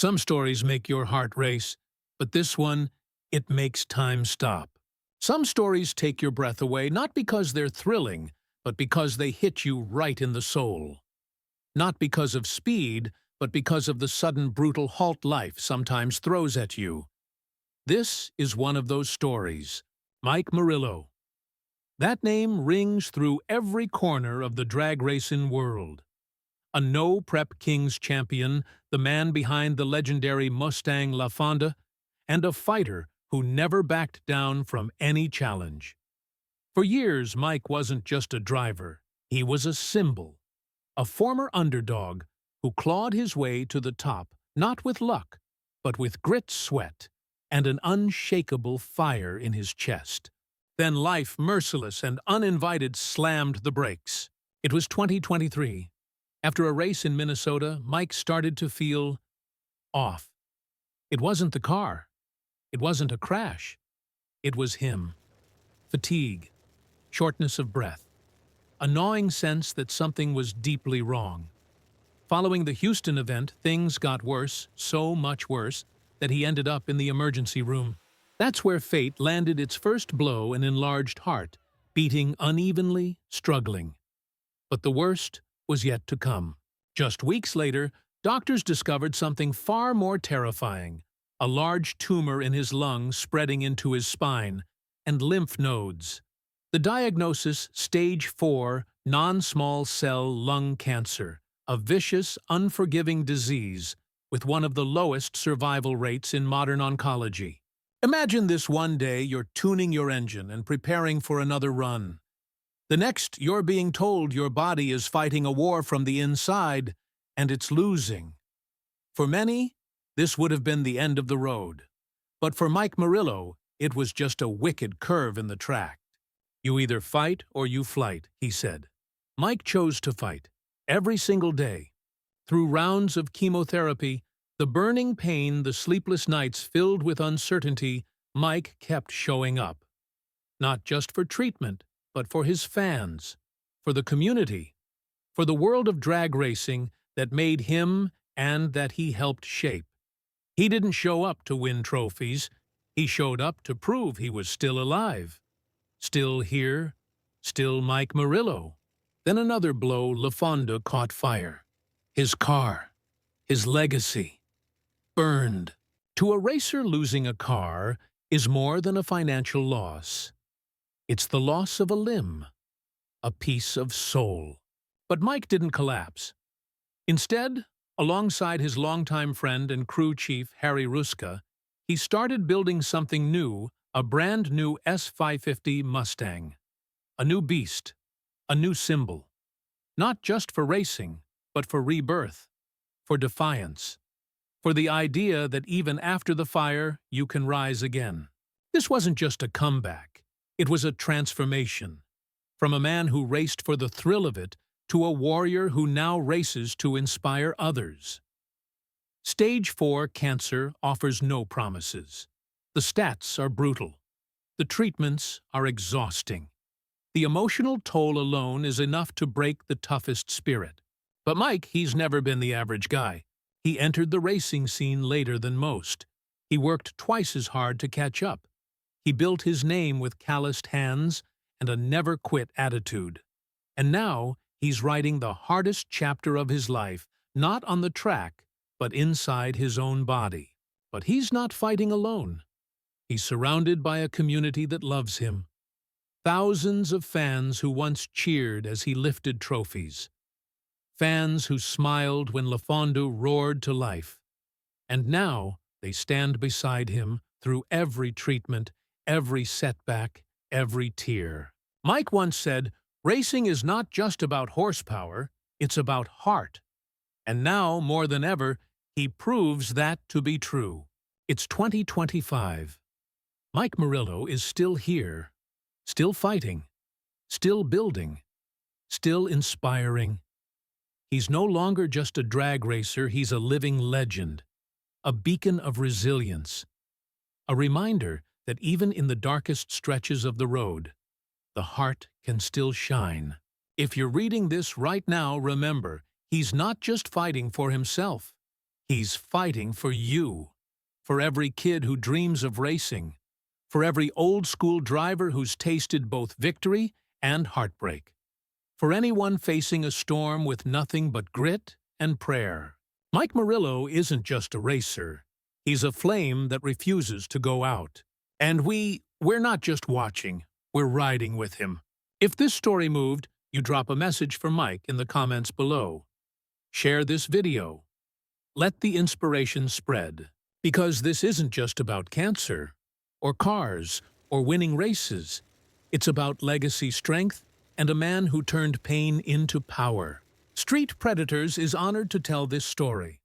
Some stories make your heart race, but this one, it makes time stop. Some stories take your breath away, not because they're thrilling, but because they hit you right in the soul. Not because of speed, but because of the sudden brutal halt life sometimes throws at you. This is one of those stories. Mike Murillo. That name rings through every corner of the drag racing world. A no-prep Kings champion, the man behind the legendary Mustang LaFawnduh, and a fighter who never backed down from any challenge. For years, Mike wasn't just a driver. He was a symbol. A former underdog who clawed his way to the top, not with luck, but with grit, sweat, and an unshakable fire in his chest. Then life, merciless and uninvited, slammed the brakes. It was 2023. After a race in Minnesota, Mike started to feel off. It wasn't the car. It wasn't a crash. It was him. Fatigue, shortness of breath, a gnawing sense that something was deeply wrong. Following the Houston event, things got worse, so much worse, that he ended up in the emergency room. That's where fate landed its first blow, an enlarged heart, beating unevenly, struggling. But the worst was yet to come. Just weeks later, doctors discovered something far more terrifying: a large tumor in his lungs spreading into his spine, and lymph nodes. The diagnosis: stage 4 non-small cell lung cancer, a vicious, unforgiving disease with one of the lowest survival rates in modern oncology. Imagine this: one day you're tuning your engine and preparing for another run. The next, you're being told your body is fighting a war from the inside, and it's losing. For many, this would have been the end of the road. But for Mike Murillo, it was just a wicked curve in the track. You either fight or you flight, he said. Mike chose to fight, every single day. Through rounds of chemotherapy, the burning pain, the sleepless nights filled with uncertainty, Mike kept showing up. Not just for treatment, but for his fans, for the community, for the world of drag racing that made him and that he helped shape. He didn't show up to win trophies. He showed up to prove he was still alive. Still here, still Mike Murillo. Then another blow: LaFawnduh caught fire. His car, his legacy, burned. To a racer, losing a car is more than a financial loss. It's the loss of a limb, a piece of soul. But Mike didn't collapse. Instead, alongside his longtime friend and crew chief Harry Ruska, he started building something new: a brand new S550 Mustang. A new beast, a new symbol. Not just for racing, but for rebirth, for defiance, for the idea that even after the fire, you can rise again. This wasn't just a comeback. It was a transformation. From a man who raced for the thrill of it to a warrior who now races to inspire others. Stage 4 cancer offers no promises. The stats are brutal. The treatments are exhausting. The emotional toll alone is enough to break the toughest spirit. But Mike, he's never been the average guy. He entered the racing scene later than most. He worked twice as hard to catch up. He built his name with calloused hands and a never-quit attitude. And now, he's writing the hardest chapter of his life, not on the track, but inside his own body. But he's not fighting alone. He's surrounded by a community that loves him. Thousands of fans who once cheered as he lifted trophies. Fans who smiled when LaFawnduh roared to life. And now, they stand beside him through every treatment, every setback, every tear. Mike once said, "Racing is not just about horsepower, it's about heart." And now, more than ever, he proves that to be true. It's 2025. Mike Murillo is still here, still fighting, still building, still inspiring. He's no longer just a drag racer, he's a living legend, a beacon of resilience, a reminder that even in the darkest stretches of the road, the heart can still shine. If you're reading this right now, remember, he's not just fighting for himself. He's fighting for you, for every kid who dreams of racing, for every old-school driver who's tasted both victory and heartbreak, for anyone facing a storm with nothing but grit and prayer. Mike Murillo isn't just a racer. He's a flame that refuses to go out. And we're not just watching, we're riding with him. If this story moved, you drop a message for Mike in the comments below. Share this video. Let the inspiration spread. Because this isn't just about cancer, or cars, or winning races. It's about legacy strength and a man who turned pain into power. Street Predators is honored to tell this story.